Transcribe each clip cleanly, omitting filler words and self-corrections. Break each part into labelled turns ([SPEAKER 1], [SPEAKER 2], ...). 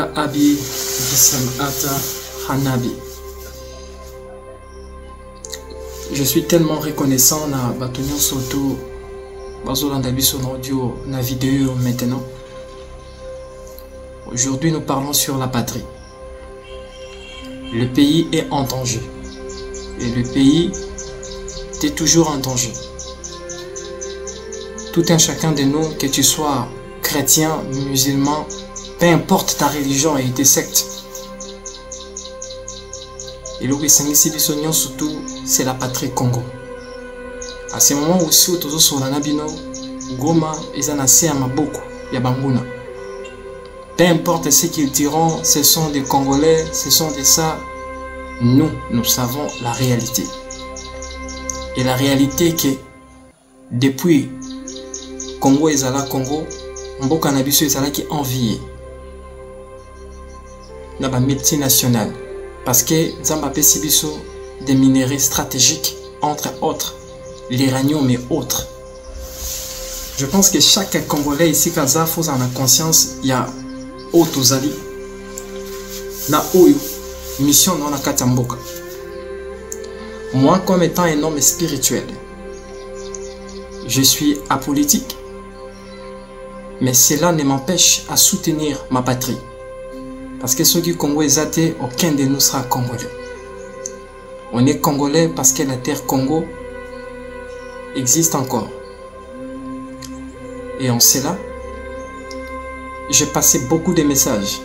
[SPEAKER 1] Ata Abi Gisam Ata Hanabi. Je suis tellement reconnaissant na Batonio Soto Bazolanda Biso na audio na vidéo maintenant. Aujourd'hui nous parlons sur la patrie. Le pays est en danger. Et le pays est toujours en danger. Tout un chacun de nous, que tu sois chrétien, musulman, peu importe ta religion et tes sectes. Et le surtout, c'est la patrie Congo. À ce moment aussi, autour sur la Nabino, Goma et Zanasé Amaboko, Yabanguna. Peu importe ce qu'ils diront, ce sont des Congolais, ce sont des ça. Nous savons la réalité. Et la réalité est que depuis Congo et Zala Congo, Mboka Nabiso et Zala qui envie dans la multinationale. Parce que Zamba Pesibiso des minéraux stratégiques, entre autres, l'uranium et autres. Je pense que chaque Congolais ici, Kaza, faut en avoir conscience, il y a Otozali, na Oyo, mission dans la Katamboka. Moi, comme étant un homme spirituel, je suis apolitique, mais cela ne m'empêche à soutenir ma patrie. Parce que ceux qui Congo est athée, aucun de nous sera congolais. On est congolais parce que la terre Congo existe encore. Et en cela, j'ai passé beaucoup de messages.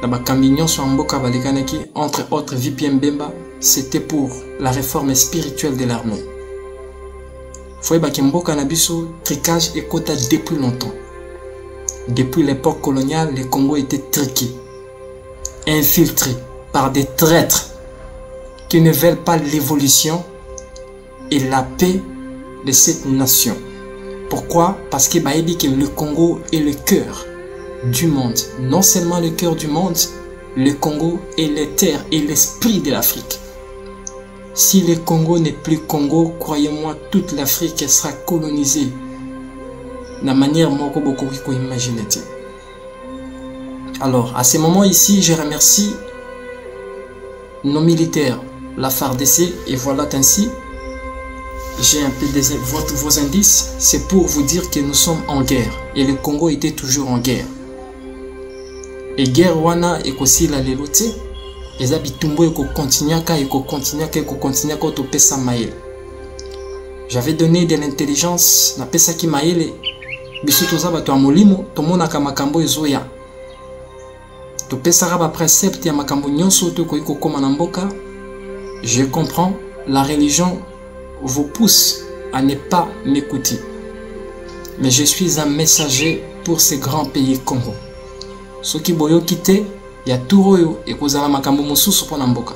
[SPEAKER 1] Dans ma cambignon sur Mboka Balekanaki, entre autres VPM Bemba, c'était pour la réforme spirituelle de l'armée. Foueba Mboka Nabiso, tricage et quota depuis longtemps. Depuis l'époque coloniale, le Congo était triqué, infiltré par des traîtres qui ne veulent pas l'évolution et la paix de cette nation. Pourquoi? Parce que dit que le Congo est le cœur du monde. Non seulement le cœur du monde, le Congo est les terres et l'esprit de l'Afrique. Si le Congo n'est plus Congo, croyez-moi, toute l'Afrique sera colonisée. La manière moko beaucoup qu'on imagine. Alors, à ce moment ici, je remercie nos militaires, la FARDC, et voilà ainsi. J'ai un peu vos indices, c'est pour vous dire que nous sommes en guerre. Et le Congo était toujours en guerre. Et guerre wana et aussi la lelote, les habitumbo et continue to pesa mail. J'avais donné de l'intelligence, na pesa ki mail. Biso zaba to amolimo to monaka makambo ezoya to pesaka ba précepte ya makambo nyonso to ko koma na mboka. Je comprends, la religion vous pousse à ne pas m'écouter, mais je suis un messager pour ce grand pays Congo. Soki boyo kite ya turoyo e kozala makambo mosusu pona mboka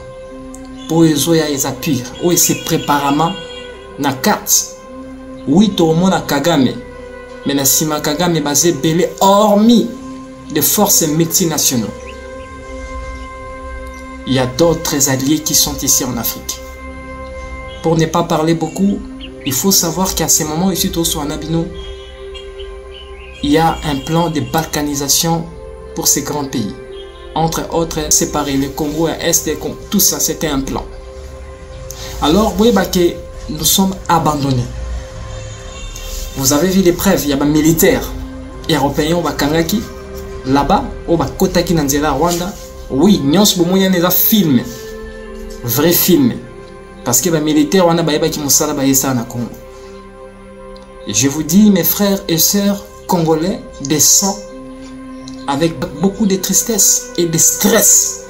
[SPEAKER 1] po ezoya eza pire o se préparama na carte. Oui, to mona Kagame. Mais la Sima Kagame est basé belé hormis des forces multinationales. Il y a d'autres alliés qui sont ici en Afrique. Pour ne pas parler beaucoup, il faut savoir qu'à ce moment ici sur Nabino, il y a un plan de balkanisation pour ces grands pays. Entre autres, séparer le Congo et l'Est, tout ça c'était un plan. Alors, vous voyez que nous sommes abandonnés. Vous avez vu les preuves, il y a des militaires européens au Bakangaki, là-bas, au Bakotaki Nanzela, Rwanda. Oui, nous avons des films, vrais films. Parce que les militaires, on a des Congo. Et je vous dis, mes frères et sœurs congolais, des sangs, avec beaucoup de tristesse et de stress.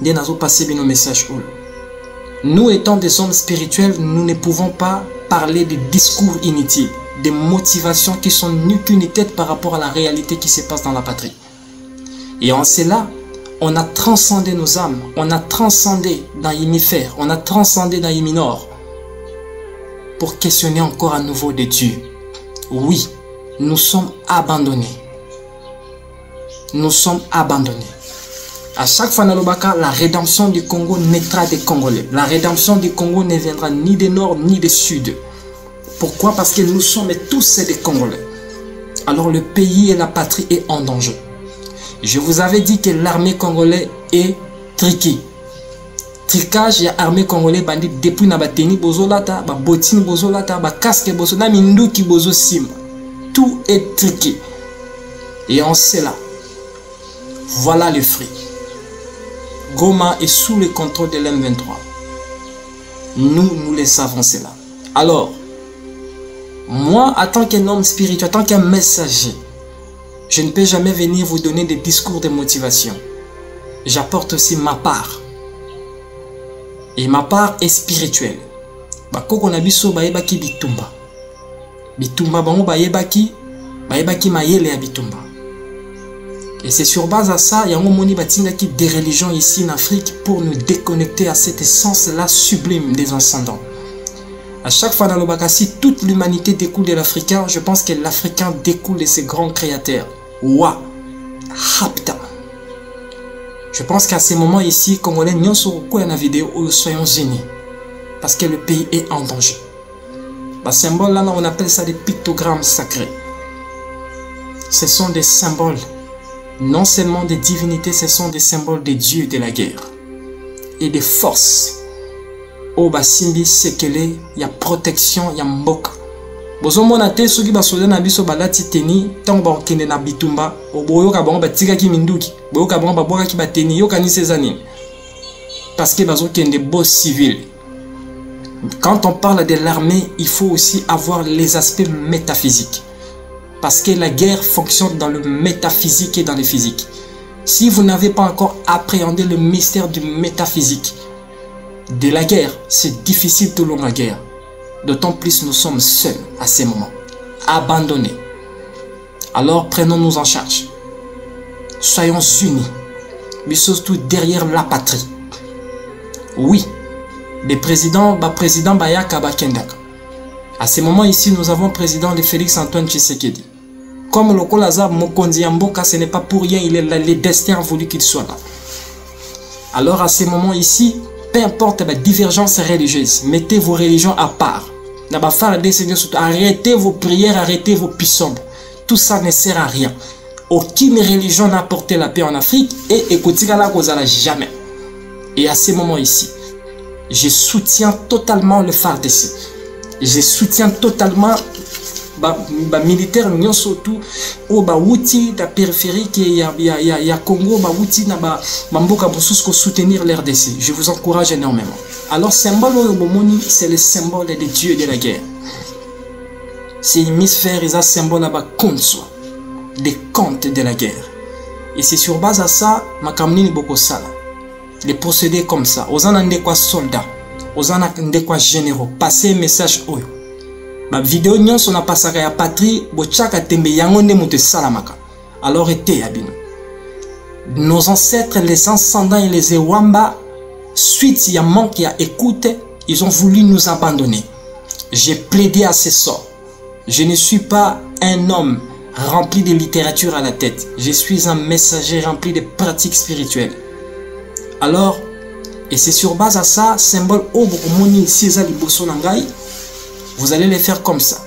[SPEAKER 1] Nous avons passé nos messages. Nous étant des hommes spirituels, nous ne pouvons pas parler de discours inutiles, des motivations qui sont nues qu'une tête par rapport à la réalité qui se passe dans la patrie. Et en cela, on a transcendé nos âmes, on a transcendé dans l'hémisphère, on a transcendé dans l'héminor pour questionner encore à nouveau de Dieu. Oui, nous sommes abandonnés. Nous sommes abandonnés. À chaque fois, la rédemption du Congo naîtra des Congolais. La rédemption du Congo ne viendra ni du nord ni du sud. Pourquoi? Parce que nous sommes tous des Congolais. Alors le pays et la patrie est en danger. Je vous avais dit que l'armée congolaise est triquée. Tricage ya armée congolaise bandit depuis na bateni bozolata, ba botine bozolata, ba casque bozolata, na minduki bozo sim. Tout est triqué. Et on sait là. Voilà le fruit. Goma est sous le contrôle de l'M23. Nous le savons cela. Alors, moi, en tant qu'un homme spirituel, en tant qu'un messager, je ne peux jamais venir vous donner des discours de motivation. J'apporte aussi ma part. Et ma part est spirituelle. Bakoko na biso bayebaki bitumba. Bitumba bango bayebaki mayele ya bitumba. Et c'est sur base à ça, yango moni batingaki des religions ici en Afrique pour nous déconnecter à cette essence-là sublime des ascendants. À chaque fois dans le Bakassi, toute l'humanité découle de l'Africain. Je pense que l'Africain découle de ses grands créateurs. Wa, Hapta. Je pense qu'à ce moment ici, Congolais, nous sommes dans la vidéo où soyons unis. Parce que le pays est en danger. Le symbole là, on appelle ça des pictogrammes sacrés. Ce sont des symboles, non seulement des divinités, ce sont des symboles des dieux de la guerre. Et des forces. O basimbi sekele, ya protection, ya mboka. Bozo mona te soki basoda na biso balati teni, tango ba okende na bitumba, oboyoka bango batika ki minduki, boyoka bango baboka ki bateni, yoka ni sezanine. Parce que bazo kende beau civil. Quand on parle de l'armée, il faut aussi avoir les aspects métaphysiques. Parce que la guerre fonctionne dans le métaphysique et dans le physique. Si vous n'avez pas encore appréhendé le mystère du métaphysique, de la guerre, c'est difficile tout le long la guerre. D'autant plus nous sommes seuls à ces moments, abandonnés. Alors prenons-nous en charge. Soyons unis, mais surtout derrière la patrie. Oui, les présidents, Bayaka Bakendaka. À ces moments ici, nous avons le président de Félix Antoine Tshisekedi. Comme le Kolaza Mokondi Mboka, ce n'est pas pour rien, il est là, les destins ont voulu qu'il soit là. Alors à ces moments ici, peu importe la divergence religieuse, mettez vos religions à part. Arrêtez vos prières, arrêtez vos pissombres. Tout ça ne sert à rien. Aucune religion n'a apporté la paix en Afrique et écoutez la cause jamais. Et à ces moments ici, je soutiens totalement le FARDC. Je soutiens totalement les militaires, surtout au Baouti, la périphérique, il y a Congo, Baouti, Bamboka pour soutenir l'RDC. Je vous encourage énormément. Alors, symbole c'est le symbole des dieux de la guerre. C'est l'hémisphère, c'est un symbole des contes de la guerre. Et c'est sur base à ça, ma kamini boko sala. Les procédés comme ça, aux anandekwa soldats, aux anandekwa généraux, passer message oyo. Ma vidéo nyonso na pasaka ya patrie, bochaka tembe yango nde moto salamaka. Alors été abino. Nos ancêtres, les ascendants et les Ewamba, suite il y a manque, il y a écoute, ils ont voulu nous abandonner. J'ai plaidé à ces sorts. Je ne suis pas un homme rempli de littérature à la tête. Je suis un messager rempli de pratiques spirituelles. Alors, et c'est sur base à ça, symbole Obokomoni César Liboso Nangai, vous allez les faire comme ça.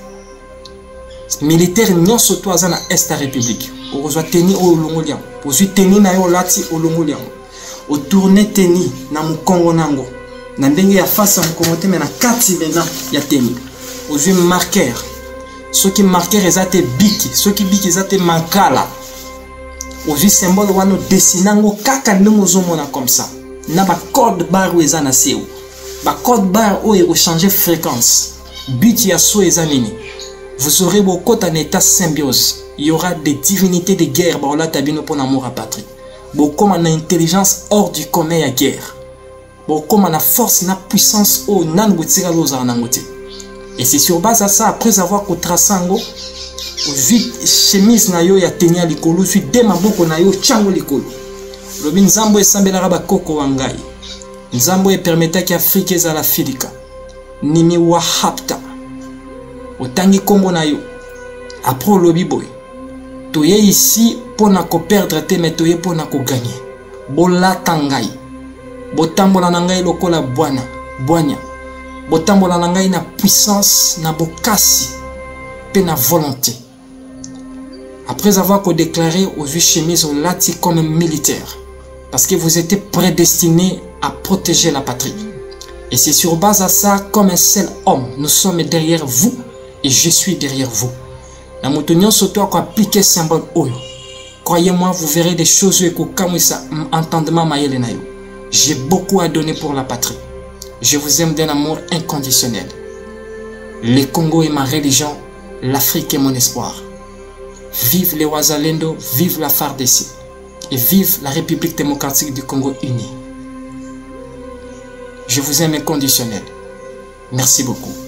[SPEAKER 1] Militaire non surtout à la Est de la République. Vous allez tenir au Longolian. Vous allez tenir au Lati au Longolian. Vous tournez tenir na Mukongo Nango. Na ndenge ya face à Mukongo mais na kati bena ya tenir. Vous allez marquer. Ceux qui marquent les athées biki, ceux qui biki les athées mankala. Vous allez symbole wano dessinango kaka ndemo zomona comme ça. Na ba code barre ou ezana seu. Ba code barre ou e changer fréquence. But ya so ezanini. Vous aurez beaucoup en état symbiose. Il y aura des divinités de guerre. Bah tabino pour l'amour à patrie. Beaucoup en intelligence hors du commun à guerre. Beaucoup en force na puissance au nan butira loza nangote. Et c'est sur base à ça après avoir kotrasango vite chemise na yo ya tenia likolo suite de maboko na yo chango likolo. Lobi nzambo esambela ba koko wangai. Nzambo e permeta ki Afrique za la filika. Nimi wa hapta. Otangi kombo na yo. Après lobi boy. Toye ici pour na ko perdre te mais toye pour na ko gagner. Bola tangai. Botambola nangai lokola bwana. Bwanya. Botambola nangai na puissance na bokasi pe na volonté. Après avoir déclaré aux huit chemises au Lati comme militaire, parce que vous étiez prédestinés à protéger la patrie. Et c'est sur base à ça, comme un seul homme, nous sommes derrière vous et je suis derrière vous. La montonion surtout à appliquer ce symbole oyo. Croyez-moi, vous verrez des choses et entendement maïle nayo. J'ai beaucoup à donner pour la patrie. Je vous aime d'un amour inconditionnel. Le Congo est ma religion, l'Afrique est mon espoir. Vive les Wazalendo, vive la FARDC et vive la République démocratique du Congo unie. Je vous aime inconditionnel. Merci beaucoup.